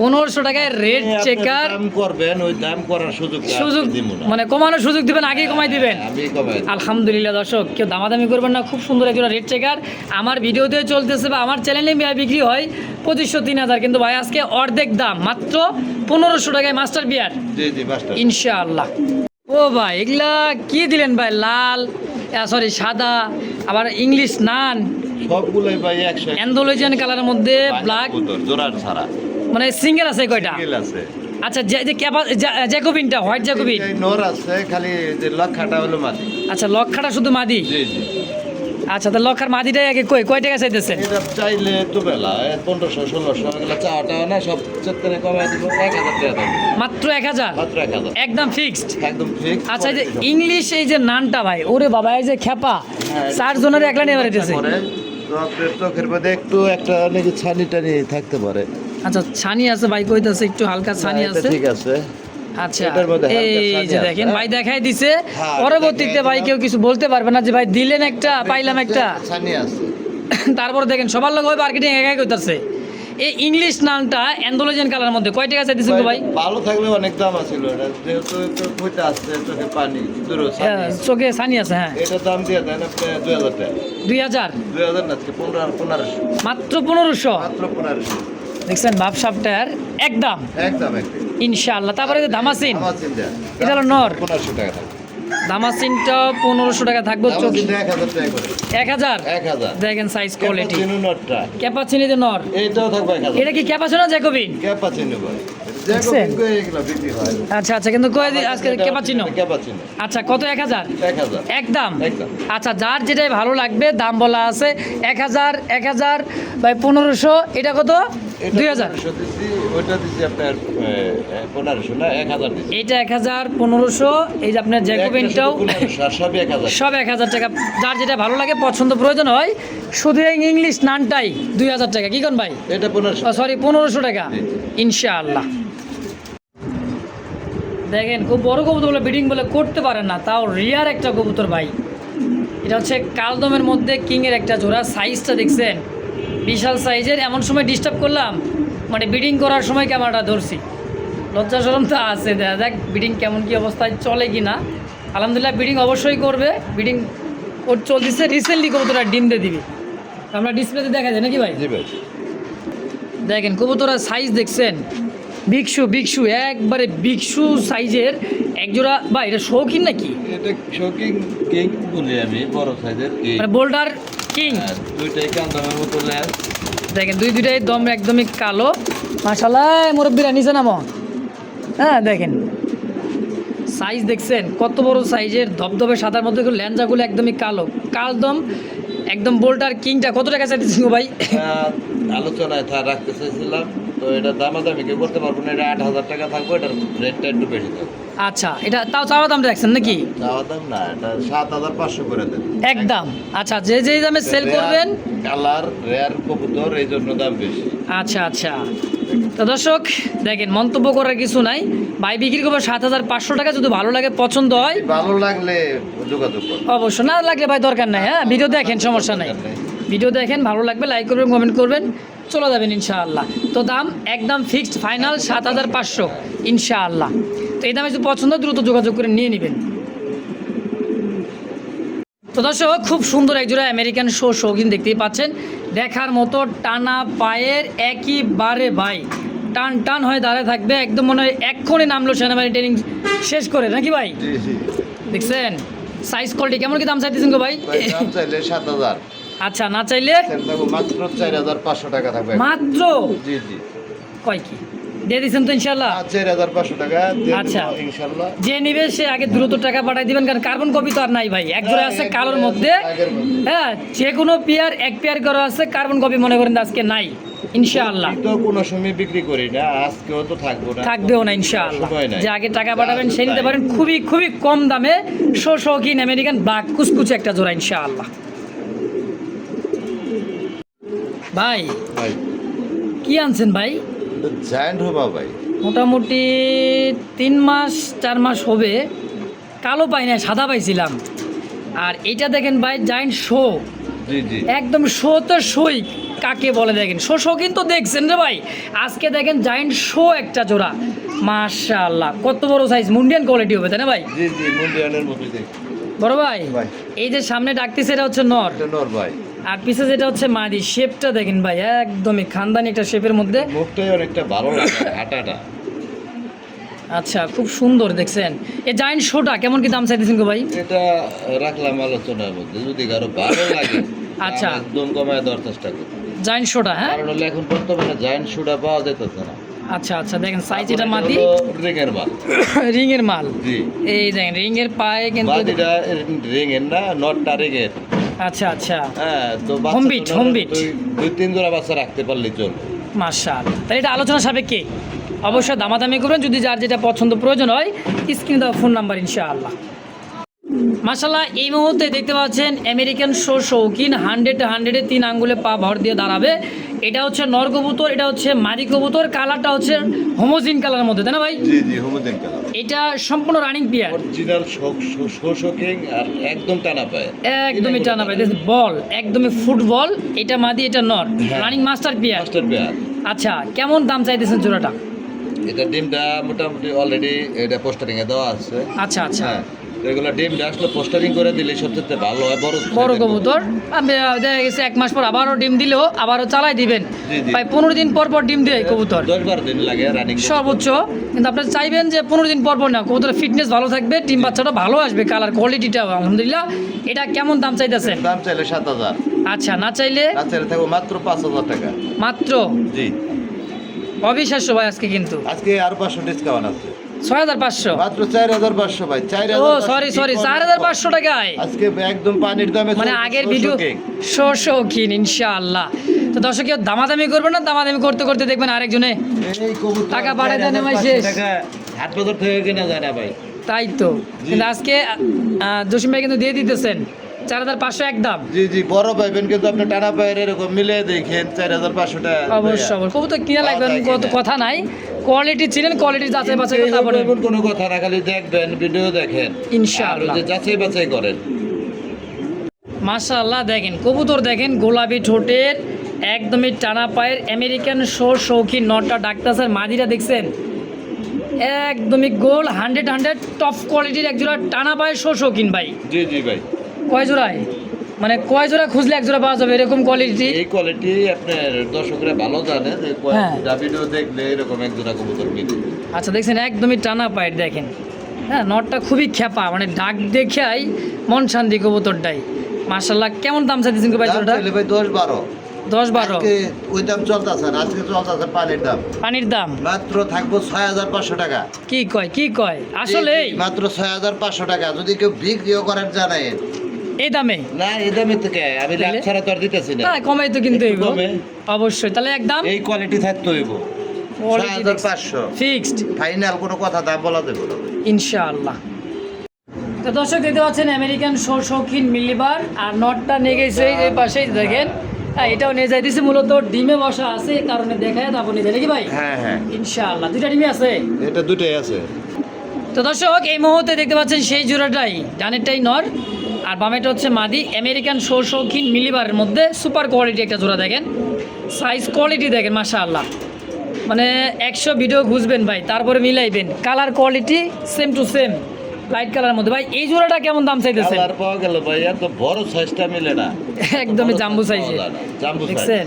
1500 টাকায় রেড চেকার দাম করবেন, ওই দাম করার সুযোগ দিব না। মানে কমানোর সুযোগ দিবেন, আগেই কমাই দিবেন। আমি কমাই। আলহামদুলিল্লাহ দর্শক, কেউ দামাদামি করবেন না, খুব সুন্দর একটা রেড চেকার আমার ভিডিওতে চলতেছে বা আমার চ্যানেলে বিক্রি হয় 2500-3000, কিন্তু ভাই আজকে অর্ধেক দাম, মাত্র 1500 টাকায় মাস্টার বিয়ার। জি জি মাস্টার। ইনশাআল্লাহ। ও ভাই এগুলা কি দিলেন ভাই? লাল, সরি সাদা, আবার ইংলিশ নান, সবগুলাই ভাই 100। অ্যান্ডোলজিয়ান কালারের মধ্যে ব্ল্যাক, জোড়ার ছাড়া মানে সিঙ্গেল আছে কয়টা? সিঙ্গেল আছে। আচ্ছা যে জ্যাকোবিনটা হোয়াইট জ্যাকোবিন, এই নর আছে, খালি যে লক্ষাটা হলো মাদি। আচ্ছা লক্ষাটা শুধু মাদি। জি জি। আচ্ছা তো লক্ষার মাদিটাই আগে কয় টাকা চাইতেছেন? এটা চাইলে তো বেলা 1500-1600 এগুলো চাওয়াটা না, সব চত্বরে কমাই দিব 1000 টাকা দাম। মাত্র 1000? মাত্র 1000 একদম ফিক্সড। একদম ফিক্স। আচ্ছা এই যে ইংলিশ এই যে নানটা ভাই, ওরে বাবা এই যে খেপা, 4 জনের একলা নিয়ে বেড়াইতেছে। তো আপনার চোখের মধ্যে একটু একটা নাকি ছানি টানি থাকতে পারে। আচ্ছা ছানি আছে ভাই কইতাছে, একটু হালকা ছানি এটা আছে। ঠিক আছে। আচ্ছা এটার মধ্যে হালকা এই ছানি যে আছে, দেখেন হ্যাঁ। ভাই দেখাই দিছে, হ্যাঁ, পরবর্তীতে দেখাই ভাই দিলাম। কেউ কিছু বলতে পারবে না যে ভাই দিলেন একটা পাইলাম একটা। ছানি আছে। তারপর দেখেন সবার লোক ওই মার্কেটিং একাই করতেছে, এই ইংলিশ নানটা অ্যান্ডোলজিয়ান কালার মধ্যে কয় টাকা চাইতেছেন গো ভাই? ভালো থাকলে অনেক দাম আছিল এটা, যেহেতু একটু কইতে আসছে চোখে পানি দূর হ্যাঁ, চোখে সানি আছে, হ্যাঁ। এটা দাম দিয়ে দেন আপনি 2000 টাকা। 2000 2000 না, আজকে 1500 মাত্র 1500। মাত্র 1500 দেখছেন ভাবসাবটার একদম একদম ইনশাআল্লাহ। তারপরে যে দামাসিন, আমার চিন্তা এটা হলো নর। 1500 টাকা থাকবে। দামাসিনটা 1500 টাকা থাকবে। আমার চোখ চিন্তা 1000 টাকা করে। 1000। 1000 দেখেন সাইজ কোয়ালিটি। ক্যাপাচিনো নটটা ক্যাপাচিনিতে নর। এইটাও থাকবে 1000। এটা কি ক্যাপাচিনো না জ্যাকোবিন? ক্যাপাচিনো বলে দেখছেন? জ্যাকোবিন কই এগুলো বিক্রি হয়। আচ্ছা আচ্ছা, কিন্তু কয় আজকে ক্যাপাচিনো। ক্যাপাচিনো আচ্ছা, কত? 1000 1000 একদম। একদম। আচ্ছা, যার যেটাই ভালো লাগবে দাম বলা আছে 1000 1000 বাই 1500। এটা কত? 2000। 1500 দিছি, ওইটা দিছি আপনার 1500 না 1000 দিছি। এটা 1000 1500। এই যে আপনার জ্যাকোবিনটাও 1500 আর সবই 1000। সব 1000 টাকা। যার যেটা ভালো লাগে পছন্দ প্রয়োজন হয়, শুধু এই ইংলিশ নানটাই 2000 টাকা। কি কোন ভাই? এটা 1500। সরি 1500 টাকা জি। ইনশাআল্লাহ। দেখেন খুব বড় কবুতর বলে বিডিং বলে করতে পারেন না, তাও রিয়ার একটা কবুতর ভাই। এটা হচ্ছে কালদমের মধ্যে কিংয়ের একটা জোড়া। সাইজটা দেখছেন বিশাল সাইজের। এমন সময় ডিস্টার্ব করলাম, মানে বিডিং করার সময় ক্যামেরাটা ধরছি। লজ্জা শরম তো আছে, দেখা যাক বিডিং কেমন কি অবস্থায় চলে কি না। আলহামদুলিল্লাহ বিডিং অবশ্যই করবে। বিডিং ওর চলতেছে। রিসেন্টলি কবুতরা ডিম দিয়ে দিবি, আমরা ডিসপ্লেতে দেখা যায় নাকি ভাই? জি ভাই। দেখেন কবুতরের সাইজ দেখছেন, ভিক্ষু ভিক্ষু একবারে ভিক্ষু সাইজের একজোড়া। বা এটা শৌখিন নাকি? এটা শোকিং কিং বলি আমি, বড় সাইজের কিং। মানে বোল্ডার কিং। দুইটাই কান্দামের মতো ল্যাস। দেখেন দুইটাই দম একদমই কালো। মাশাআল্লাহ মুরব্বিরা নিচে নামো। হ্যাঁ দেখেন সাইজ দেখছেন কত বড় সাইজের, ধবধবে সাদার মধ্যে ল্যাঞ্জাগুলো একদমই কালো। কালদম একদম বোল্ডার কিংটা কত টাকা চাইতেছি গো ভাই? আলোচনায় রাখতে চাইছিলাম, তো এটা দামাদামি কেউ করতে পারবো না। এটা 8000 টাকা থাকবে, এটার রেটটা একটু বেশি থাকবে। আচ্ছা, এটা তাও চাওয়া দাম রাখছেন নাকি? চাওয়া দাম না, এটা 7500 করে দেন একদম। আচ্ছা, যে যেই দামে সেল করবেন। কালার রেয়ার কবুতর, এই জন্য দাম বেশি। আচ্ছা আচ্ছা, তো দর্শক দেখেন মন্তব্য করার কিছু নাই। ভাই বিক্রি করবো 7500 টাকা। যদি ভালো লাগে পছন্দ হয় ভালো লাগলে যোগাযোগ করুন। অবশ্য, না লাগলে ভাই দরকার নাই। হ্যাঁ, ভিডিও দেখেন, সমস্যা নাই। ভিডিও দেখেন, ভালো লাগবে লাইক করবেন, কমেন্ট করবেন, চলে যাবেন ইনশাআল্লাহ। তো দাম একদম ফিক্সড ফাইনাল 7500 ইনশাআল্লাহ। তো এই দামে যদি পছন্দ হয় দ্রুত যোগাযোগ করে নিয়ে নেবেন। তো দর্শক খুব সুন্দর একজোড়া আমেরিকান শৌখিন দেখতেই পাচ্ছেন। দেখার মতো টানা পায়ের একইবারে ভাই, টান টান হয়ে দাঁড়ায় থাকবে একদম, মনে হয় এক্ষুনি নামলো সেনাবাহিনী ট্রেনিং শেষ করে নাকি ভাই? জি জি। দেখছেন সাইজ কোয়ালিটি কেমন কি দাম চাইতেছেন গো ভাই? দাম চাইলে 7000। আচ্ছা, না চাইলে মাত্র 4500 টাকা থাকবে। মাত্র? জি জি। কয় কি দিয়ে দিচ্ছেন তো ইনশাল্লাহ? 4500 টাকা দিয়ে দেব আচ্ছা। ইনশাআল্লাহ। যে নিবে সে আগে দ্রুত টাকা পাঠাই দিবেন, কারণ কার্বন কপি তো আর নাই ভাই। এক জোড়া আছে কালোর মধ্যে। হ্যাঁ, যে কোনো পেয়ার এক পেয়ার করা আছে, কার্বন কপি মনে করেন আজকে নাই ইনশাআল্লাহ। তো কোনো সময় বিক্রি করি না, আজকেও তো থাকবো না, থাকবেও না ইনশাআল্লাহ। সময় নাই। যে আগে টাকা পাঠাবেন সে নিতে পারেন খুবই খুবই কম দামে। শৌখিন আমেরিকান ব্ল্যাক কুচকুচে একটা জোড়া ইনশাআল্লাহ। ভাই ভাই কি আনছেন ভাই? জায়ান্ট হবা ভাই, মোটামুটি 3 মাস 4 মাস হবে। কালো পাই না, সাদা পাইছিলাম। আর এটা দেখেন ভাই জায়েন্ট শো, জি জি। একদম শো তো শোই কাকে বলে দেখেন। শো কিন্তু দেখছেন রে ভাই। আজকে দেখেন জায়েন্ট শো একটা জোড়া, মাশাআল্লাহ কত বড় সাইজ, মুন্ডিয়ান কোয়ালিটি হবে তাই না ভাই? জি জি, মুন্ডিয়ানের মতো দেখি বড় ভাই। ভাই। এই যে সামনে ডাকতেছে এটা হচ্ছে নর, এটা নর ভাই। আর পিছে যেটা হচ্ছে মাদি। শেপটা দেখেন ভাই, একদমই খানদানি একটা শেপের মধ্যে। মুখটাই অনেকটা ভালো লাগে, হাঁটাটা। আচ্ছা, খুব সুন্দর দেখছেন। এই জায়েন্ট শোটা কেমন কি দাম চাইতেছেন গো ভাই? এটা রাখলাম আলোচনার মধ্যে, যদি কারো ভালো লাগে আচ্ছা। একদম কমায় দেওয়ার চেষ্টা করি। জায়েন্ট শোটা, হ্যাঁ। কারণ হলে এখন বর্তমানে জায়ান্ট শুটা পাওয়া যেতেছে না। আচ্ছা আচ্ছা, দেখেন সাইজ এটা মাদি, রিংয়ের মাল। রিং এর মাল। জি। এই দেখেন রিং এর পায়ে কিন্তু। মাদিটা রিংয়ের না, নটটা রিংয়ের। আচ্ছা আচ্ছা, হ্যাঁ, তো Home beat, home beat। 2-3 জোড়া বাচ্চা রাখতে পারলে চলবে। মাশাআল্লাহ। তাই এটা আলোচনা সাপেক্ষে অবশ্যই দামাদামি করবেন। যদি যার যেটা পছন্দ প্রয়োজন হয় স্ক্রিনে দেওয়া ফোন নাম্বার ইনশাআল্লাহ। মাশাআল্লাহ এই মুহূর্তে দেখতে পাচ্ছেন আমেরিকান শৌখিন 100-100 3 আঙ্গুলে পা ভর দিয়ে দাঁড়াবে। এটা হচ্ছে নর কবুতর, এটা হচ্ছে মাদি কবুতর। কালারটা হচ্ছে হোমোজিন কালারের মধ্যে তাই না ভাই? জি জি, হোমোজেন কালার। এটা সম্পূর্ণ রানিং পেয়ার, অরিজিনাল শোকিং আর একদম টানা পায়, একদমই টানা পায়। বল একদমই ফুটবল। এটা মাদি, এটা নর, running master pair. Master pair. আচ্ছা, কেমন দাম চাইতেছেন জোড়াটা? এটা ডিমটা মোটামুটি অলরেডি এটা পোস্টারিং এ দেওয়া আছে। আচ্ছা আচ্ছা, হ্যাঁ, তো এগুলো ডিমটা আসলে পোস্টারিং করে দিলে সবচেয়ে ভালো হয়। বড় কবুতর দেখা গেছে 1 মাস পর আবারও ডিম দিলেও আবারও চালাই দিবেন, জি, জি। প্রায় 15 দিন পর পর ডিম দেয় কবুতর 10-12 দিন লাগে রানিং সর্বোচ্চ। কিন্তু আপনারা চাইবেন যে 15 দিন পর পর না, কবুতরের ফিটনেস ভালো থাকবে, ডিম বাচ্চাটা ভালো আসবে, কালার কোয়ালিটিটা আলহামদুলিল্লাহ। এটা কেমন দাম চাইতেছেন? দাম চাইলে 7,000, আচ্ছা, না চাইলে না চাইলে থাকবো মাত্র 5,000 টাকা। মাত্র? জি, অবিশ্বাস্য ভাই, আজকে কিন্তু আজকে আর 500 ডিসকাউন্ট আছে, 6500। মাত্র 4,500 ভাই। ও 4,500 সরি 4500 টাকায় আজকে একদম পানির দামে মানে চলছে আগের 600 ভিডিও কেক। শৌখিন ইনশাআল্লাহ। তো দর্শক কেউ দামাদামি করবেন না, দামাদামি করতে করতে দেখবেন আরেকজনে এই কবুতর টাকা বাড়ায় দেন, 4,500 শেষ। টাকা হাট বাজার থেকে কেনা যায় না ভাই। তাই তো। কিন্তু আজকে জসিম ভাই কিন্তু দিয়ে দিতেছেন 4500 একদম। জি জি, বড় পাইবেন কিন্তু আপনি টানা পায়ের এরকম মিলে দেখেন 4,500 টাকা। অবশ্যই অবশ্যই, কবুতর কিনা লাগবে পাওয়া যায় কত কিনা। কথা নাই, কোয়ালিটি ছিলেন, কোয়ালিটি যাচাই বাছাই করে তারপরে এমন কোনো কথা না, খালি দেখবেন ভিডিও দেখেন ইনশাআল্লাহ। আর ওই যে যাচাই বাছাই করেন। মাশাআল্লাহ, দেখেন কবুতর দেখেন, গোলাপি ঠোঁটের একদমই টানা পায়ের আমেরিকান শৌখিন নটটা ডাকতেছে, মাদিরা দেখছেন একদমই গোল 100 টপ কোয়ালিটির একজোড়া টানা পায়ের শৌখিন ভাই। জি জি ভাই, কয় জোড়ায় মানে কয় জোড়া খুঁজলে এক জোড়া পাওয়া যাবে এরকম কোয়ালিটি? এই কোয়ালিটি আপনার দর্শকরা ভালো জানে যে হ্যাঁ। ভিডিও দেখলে এরকম এক দুটা কবুতর মিলে। আচ্ছা, দেখছেন একদমই টানা পায়ের, দেখেন হ্যাঁ, নটটা খুবই খেপা, মানে ডাক দেখাই মন শান্তি কবুতরটাই। মাশাআল্লাহ, কেমন দাম চাইতেছেন ভাই দাম জোড়াটা? চাইলে ভাই 10-12। 10-12 আজকে ওই দাম চলতেছে না, আজকে চলতেছে পানির দাম। পানির দাম মাত্র থাকবো 6,500 টাকা। কি কয় কি কয় আসলে? জি, জি, মাত্র 6,500 টাকা। যদি কেউ বিক্রিও করেন জানেন এই দামে? না, এই দামে থেকে আমি লাখ তাহলে? ছাড়া তো আর দিতেছি না। না, কমাই তো কিন্তু একটু হইব কমে। অবশ্যই। তাহলে একদম এই কোয়ালিটি থাকতে হইব 6,500 ফিক্সড ফাইনাল, কোনো কথা দাম বলা দেবো না। ইনশাআল্লাহ। তো দর্শক দেখতে পাচ্ছেন আমেরিকান শৌখিন মিলিবার, আর নটটা নিয়ে গেছে এই পাশেই দেখেন। হ্যাঁ, এটাও নিয়ে যাইতেছি, মূলত ডিমে বসা আছে এই কারণে দেখায় তারপর নিয়ে যায় নাকি ভাই? হ্যাঁ হ্যাঁ, ইনশাআল্লাহ, দুইটা ডিমে আছে। এটা দুটোই আছে। তো দর্শক এই মুহূর্তে দেখতে পাচ্ছেন সেই জোড়াটাই, ডানেরটাই নর আর বামেটা হচ্ছে মাদি, আমেরিকান শৌখিন মিলিবারের মধ্যে সুপার কোয়ালিটি একটা জোড়া। দেখেন সাইজ কোয়ালিটি দেখেন মাশাআল্লাহ, মানে 100 ভিডিও খুঁজবেন ভাই, তারপরে মিলাইবেন, colour quality same to same, light colour মধ্যে। ভাই এই জোড়াটা কেমন দাম চাইতেছেন? কালার পাওয়া গেল ভাই, এত বড় সাইজটা মিলে না, একদমই জাম্বু সাইজে জাম্বু সাইজ। দেখছেন,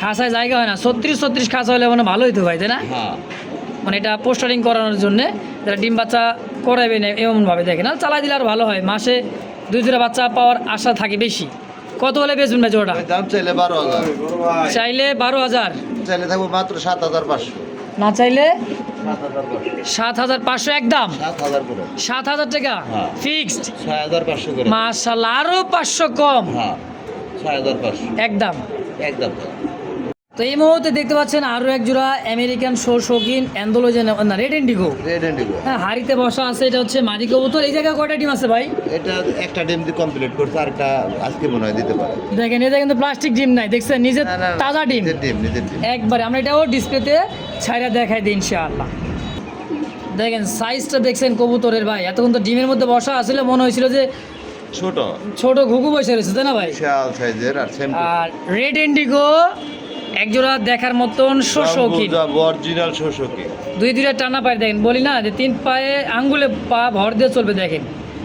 খাসায় জায়গা হয় না, 36 খাসা হলে মানে ভালো হইতো ভাই, তাই না? হ্যাঁ, মানে এটা পোস্টারিং করানোর জন্য যারা ডিম বাচ্চা করাবে না এমনভাবে দেখেন, আর চালাই দিলে আর ভালো হয়, মাসে 2-3 বাচ্চা পাওয়ার আশা থাকে বেশি। কত হলে বেচবেন ভাই জোড়াটা? ওই দাম চাইলে 12,000, চাইলে 12,000, চাইলে থাকবো মাত্র 7,500। না চাইলে 7,500, 7,500 একদম। 7,000 করে, 7,000 টাকা হ্যাঁ। ফিক্সড। 6,500 করে। মাশাআল্লাহ, আরো 500 কম হ্যাঁ, 6,500 একদম। একদম। তো এই মুহূর্তে দেখতে পাচ্ছেন আরো এক জোড়া আমেরিকান শৌখিন অ্যান্ডোলোজেন না রেড ইন্ডিগো। রেড ইন্ডিগো, হ্যাঁ, হাড়িতে বসা আছে, এটা হচ্ছে মাদি কবুতর। এই জায়গায় কয়টা ডিম আছে ভাই? এটা একটা ডিম দিয়ে কমপ্লিট করছে, আরেকটা আজকে মনে হয় দিতে পারে। দেখেন এটা কিন্তু প্লাস্টিক ডিম নাই, দেখছেন নিজের না, না, তাজা ডিম নিজের ডিম, নিজের ডিম। একবারে। আমরা এটাও ডিসপ্লেতে ছাইরা দেখাই দিই ইনশাআল্লাহ। দেখেন সাইজটা দেখছেন কবুতরের ভাই, এতক্ষণ তো ডিমের মধ্যে বসা আসলে মনে হয়েছিল যে ছোট ছোট ঘুঘু বসে রয়েছে, তাই না ভাই? বিশাল সাইজের, আর সেম আর রেড ইন্ডিগো একজোড়া দেখার মতন শৌখিন, অরিজিনাল শোষকি। 2-2টা টানা পায়ে দেখেন, বলি না যে 3 পায়ে আঙ্গুলে পা ভর দিয়ে চলবে, দেখেন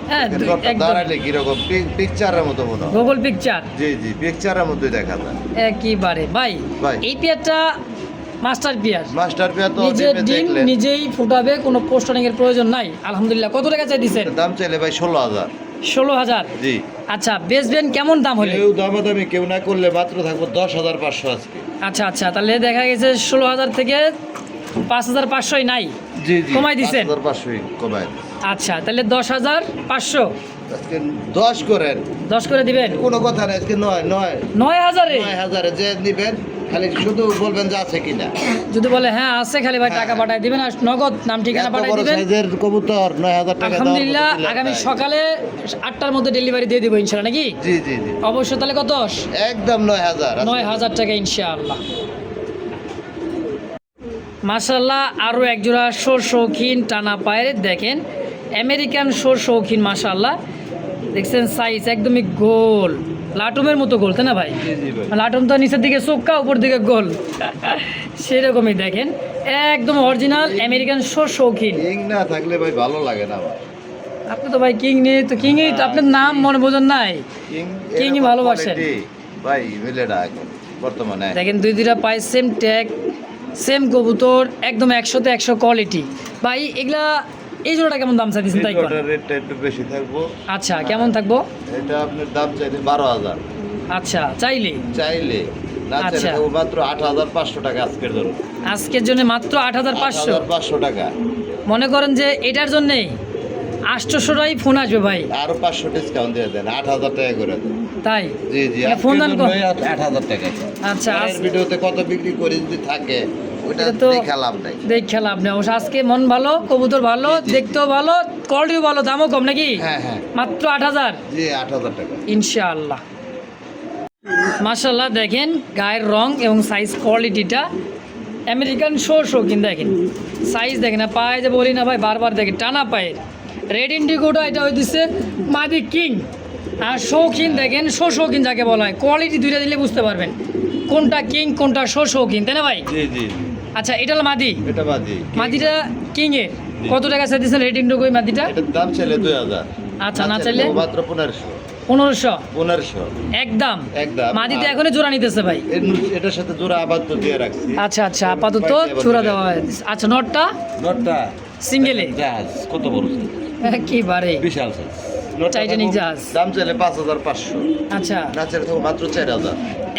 হ্যাঁ একদম দাঁড়ালে কিরকম পিকচারের মতো মনে হয়। গুগল পিকচার জি জি, পিকচারের মধ্যে দেখা যায়। একেবারে ভাই। ভাই। এই পেয়ারটা মাস্টার পেয়ার, মাস্টার পেয়ার তো নিজের ডিমে ডিম দেখলেন। নিজেই ফুটাবে, কোনো পোস্টারিং এর প্রয়োজন নাই আলহামদুলিল্লাহ। কত টাকা চাই দিচ্ছেন? দাম চাইলে ভাই 16,000। 16,000? জি। আচ্ছা, বেচবেন কেমন দাম হলে? কেউ দামাদামি কেউ না করলে মাত্র থাকবো 10,500 আজকে। আচ্ছা আচ্ছা, তাহলে দেখা গেছে 16,000 থেকে 5,500 নাই, জি জি, কমাই দিছেন? 5,500 কমাই। আচ্ছা, তাহলে 10,500 আজকে 10 করেন, 10 করে দিবেন। কোনো কথা নেই। আজকে 9,000-এ 9,000 যে নিবেন, খালি শুধু বলবেন যে আছে কিনা। যদি বলে হ্যাঁ আছে, খালি ভাই টাকা পাঠাই দিবেন আর নগদ নাম ঠিকানা এত পাঠাই বড় দিবেন। সাইজের কবুতর 9,000 টাকা দেওয়ার আলহামদুলিল্লাহ, মতো দিলে আগামী নাই। সকালে 8টার মধ্যে ডেলিভারি দিয়ে দেবো ইনশাআল্লাহ, নাকি? জি জি জি, অবশ্যই। তাহলে কত? একদম 9,000। 9,000 টাকা ইনশাআল্লাহ। মাশাআল্লাহ, আরও একজোড়া শৌখিন টানা পায়ের দেখেন আমেরিকান শৌখিন, মাশাআল্লাহ দেখছেন সাইজ একদমই গোল, লাটুমের মতো গোল তাই না ভাই? জি জি ভাই। লাটুম তো নিচের দিকে চোক্কা, উপর দিকে গোল। সেরকমই দেখেন, একদম অরিজিনাল আমেরিকান শৌখিন। কিং না থাকলে ভাই ভালো লাগে না আমার। আপনি তো ভাই কিং নেই তো, কিংই তো আপনার নাম মনে বোঝেন নাই। কিং কিংই এরকম ভালোবাসেন। quality ভাই মিলে না এখন বর্তমানে। দেখেন দুইটা পাই সেম ট্যাগ, সেম কবুতর, একদম 100তে 100 কোয়ালিটি। ভাই এগুলা এই জোড়াটা কেমন দাম চাইছেন তাই কোন? এটার রেটটা একটু বেশি থাকবো। আচ্ছা কেমন থাকবো? এটা আপনার দাম চাইলে 12,000 আচ্ছা চাইলে চাইলে, না আচ্ছা। চাইলে থাকবো মাত্র 8,500 টাকা আজকের জন্য। আজকের জন্য মাত্র 8,500। 8,500 টাকা। মনে করেন যে এটার জন্যেই 800টাই ফোন আসবে ভাই, আরো 500 ডিসকাউন্ট দিয়ে দেন, 8,000 টাকা করে দেন। তাই জি জি, মানে ফোন দান 8,000 টাকা। আচ্ছা পরের ভিডিওতে কত বিক্রি করে যদি থাকে ওটা এটা তো দেখা লাভ নাই। দেখে লাভ নেই অবশ্য। আজকে মন ভালো, কবুতর ভালো, দেখতেও ভালো, কোয়ালিটিও ভালো, দামও কম নাকি? হ্যাঁ হ্যাঁ মাত্র 8,000 জি, 8,000 টাকা। ইনশাআল্লাহ। মাশাআল্লাহ দেখেন গায়ের রং এবং সাইজ কোয়ালিটিটা আমেরিকান শৌখিন। দেখেন সাইজ দেখেন, না পায়ে যে বলি না ভাই বারবার দেখেন টানা পায়ের। রেড ইন্ডিগোটা এটা হইতেছে মাদি কিং, আর শৌখিন দেখেন শৌখিন যাকে বলা হয়। কোয়ালিটি দুইটা দিলে বুঝতে পারবেন কোনটা কিং কোনটা শৌখিন, তাই না ভাই? জি জি, আচ্ছা এটা হলো মাদি, এটা বাজি। মাদিটা কিং এর কত টাকা চাইতেছেন রেড ইন্ডিগো এই মাদিটা? এটার দাম চাইলে 2,000। আচ্ছা, না চাইলে? মাত্র 1500। 1500 একদম। একদম। মাদিতে এখনই জোড়া নিতেছে ভাই। এটার সাথে জোড়া আপাতত দিয়ে রাখছি। আচ্ছা আচ্ছা, আপাতত জোড়া দেওয়া হয়। আচ্ছা নটটা নটটা সিঙ্গেলে জাহাজ কত বড় সাইজ, একেবারে বিশাল সাইজ। টাইটানিক জাহাজ। দাম চাইলে 5,500। আচ্ছা না চাইলে থাকবো মাত্র 4,000।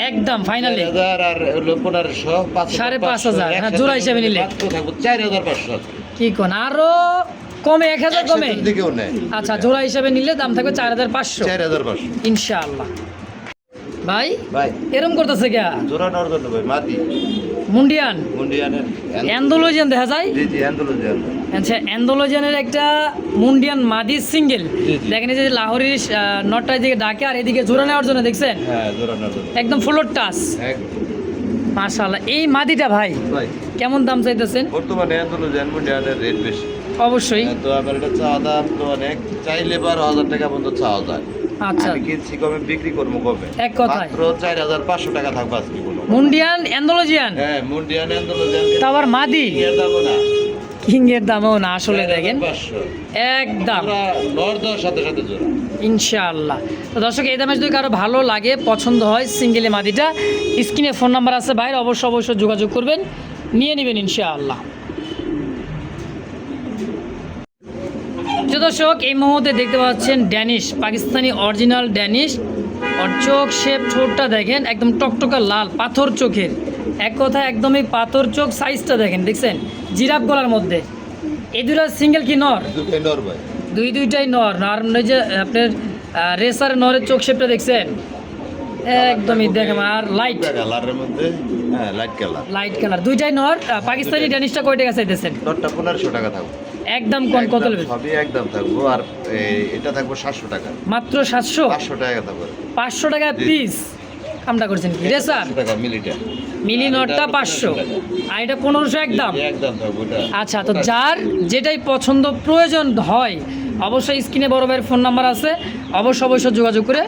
একদম ফাইনালি 4,000 আর হলো 1500, 5,500 হ্যাঁ, জোড়া হিসেবে নিলে। মাত্র থাকবো 4,500। কি কোন আরো কমে 1,000 কমে? দিকেও নেই। আচ্ছা জোড়া হিসেবে নিলে দাম থাকবে 4,500 4,500 ইনশাআল্লাহ। ভাই ভাই। এরম করতেছে কে? জোড়া নেওয়ার জন্য ভাই মাটি মুন্ডিয়ান মুন্ডিয়ানের অ্যান্ডোলজিয়ান দেখা যায়। জি জি, অ্যান্ডালুজিয়ান। আচ্ছা অ্যান্ডোলজিয়ানের একটা মুন্ডিয়ান মাদি সিঙ্গেল। জি, জি। দেখেন এই যে লাহোরের নটটা এদিকে ডাকে আর এদিকে জোড়া নেওয়ার জন্য দেখছেন হ্যাঁ, জোড়া নেওয়ার জন্য একদম ফ্লোর টাচ। একদম। মাশাআল্লাহ এই মাদিটা ভাই ভাই কেমন দাম চাইতেছেন? বর্তমানে অ্যান্ডালুজিয়ান মুন্ডিয়ানের রেট বেশি। অবশ্যই। তো আমার এটা চাওয়া দাম তো অনেক, চাইলে 12,000 টাকা পর্যন্ত চাওয়া যায়। আচ্ছা আমি কিনছি কমে, বিক্রি করবো কমে। এক কথায়। মাত্র 4,500 টাকা থাকবে আজকে বলো। মুন্ডিয়ান অ্যান্ডোলজিয়ান হ্যাঁ, মুন্ডিয়ান অ্যান্ডালুজিয়ান তা আবার মাদি এর দামও না। কিং এর দামও না আসলে দেখেন 4,500 একদম জোড়া নর দেওয়ার সাথে সাথে জোড়া। ইনশাআল্লাহ। তো দর্শক এই দামে যদি কারো ভালো লাগে পছন্দ হয় সিঙ্গেলে মাদিটা, স্ক্রিনে ফোন নাম্বার আছে বাইরে, অবশ্যই যোগাযোগ করবেন, নিয়ে নেবেন ইনশাআল্লাহ। তো দর্শক এই মুহূর্তে দেখতে পাচ্ছেন ড্যানিশ, পাকিস্তানি অরিজিনাল ড্যানিশ। আর চোখ শেপ ঠোঁটটা দেখেন একদম টকটকা লাল পাথর চোখের, এক কথা একদমই পাথর চোখ। সাইজটা দেখেন, দেখছেন জিরাফ গলার মধ্যে। এই দুটো সিঙ্গেল কি নর? দুটোই নর ভাই। দুইটাই নর। আর ওই যে আপনার রেসার নরের চোখ শেপটা দেখছেন একদমই দেখেন। আর লাইট কালারের মধ্যে, হ্যাঁ লাইট কালার। দুইটাই নর। পাকিস্তানি ড্যানিশটা কয় টাকা চাইতেছেন? নরটা 1500 টাকা থাকবে। একদম কোন কত একদম নেবেন? সবই একদম থাকবো। আর এটা থাকবো 700 টাকা। মাত্র 700? 500 টাকা থাকবে। 500 টাকা পিস। কামটা করছেন কি রেসার? 500 টাকা মিলিটা। মিলি নটটা 500 আর এটা 1500 একদম। একদম থাকবে এটা। আচ্ছা, তো যার যেটাই পছন্দ প্রয়োজন হয় অবশ্যই স্ক্রিনে বড় ভাইয়ের ফোন নাম্বার আছে, অবশ্যই যোগাযোগ করে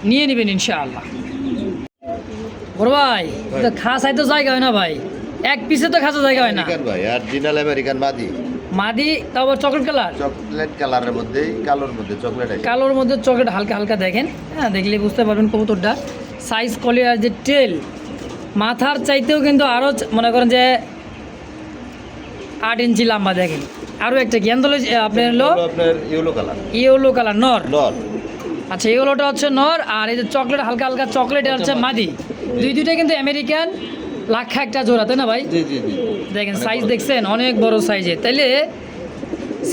নিয়ে নেবেন ইনশাআল্লাহ। বড় ভাই তো খাসাই তো জায়গা হয় না ভাই, এক পিসে তো খাসা জায়গা হয় না। আমেরিকান ভাই, আর জিনাল আমেরিকান মাদি। মাদি তাও আবার চকলেট কালার, চকলেট কালারের মধ্যে, কালোর মধ্যে চকলেট আছে। কালোর মধ্যে চকলেট হালকা হালকা দেখেন। হ্যাঁ দেখলে বুঝতে পারবেন কবুতরটা সাইজ কোয়ালিটি। আর যে টেল মাথার চাইতেও কিন্তু আরও মনে করেন যে 8 ইঞ্চি লম্বা দেখেন। আরও একটা কি অ্যান্ডোলজি আপনার হলো আপনার ইয়েলো কালার। ইয়েলো কালার নর। নর। আচ্ছা ইয়েলোটা হচ্ছে নর, আর এই যে চকলেট হালকা হালকা চকলেট হচ্ছে মাদি। দুইটাই কিন্তু আমেরিকান লাখা একটা জোড়া, তাই না ভাই? জি জি জি। দেখেন সাইজ দেখছেন অনেক বড় সাইজে। তাইলে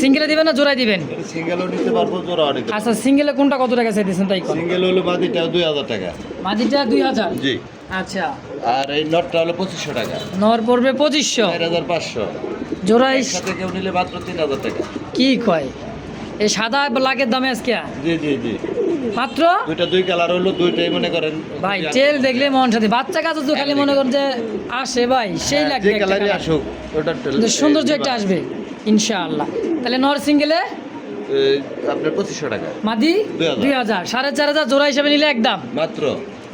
সিঙ্গেলে দিবেন না জোড়াই দিবেন? সিঙ্গেলও নিতে পারবো, জোড়াও নিতে পারবো। আচ্ছা সিঙ্গেলে কোনটা কত টাকা চাইতেছেন তাই কোন? সিঙ্গেল হলো মাদিটা 2,000 টাকা। মাদিটা 2000? জি। আচ্ছা আর এই নটটা হলো 2500 টাকা। নর পড়বে 2500, 4,500। জোড়াই সাথে কেউ নিলে মাত্র 3,000 টাকা। কি কয় এই সাদা লাখের দামে আজকে জি জি জি। মাত্র? দুইটা দুই কালার হলো, দুইটাই মনে করেন ভাই তেল দেখলে মন সাথে বাচ্চা কাছে তো খালি মনে করেন যে আসে ভাই সেই লাগবে যে একটা কালারই colour। আসুক ওটা কিন্তু সৌন্দর্য একটা আসবে ইনশাআল্লাহ। তাহলে নর সিঙ্গেলে আপনার 2500 টাকা মাদি 2000 2000, 4500 জোড়া হিসেবে নিলে একদম মাত্র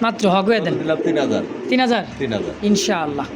মাত্র হক হয়ে দেন দিলাম 3000 3000 3000 ইনশাআল্লাহ।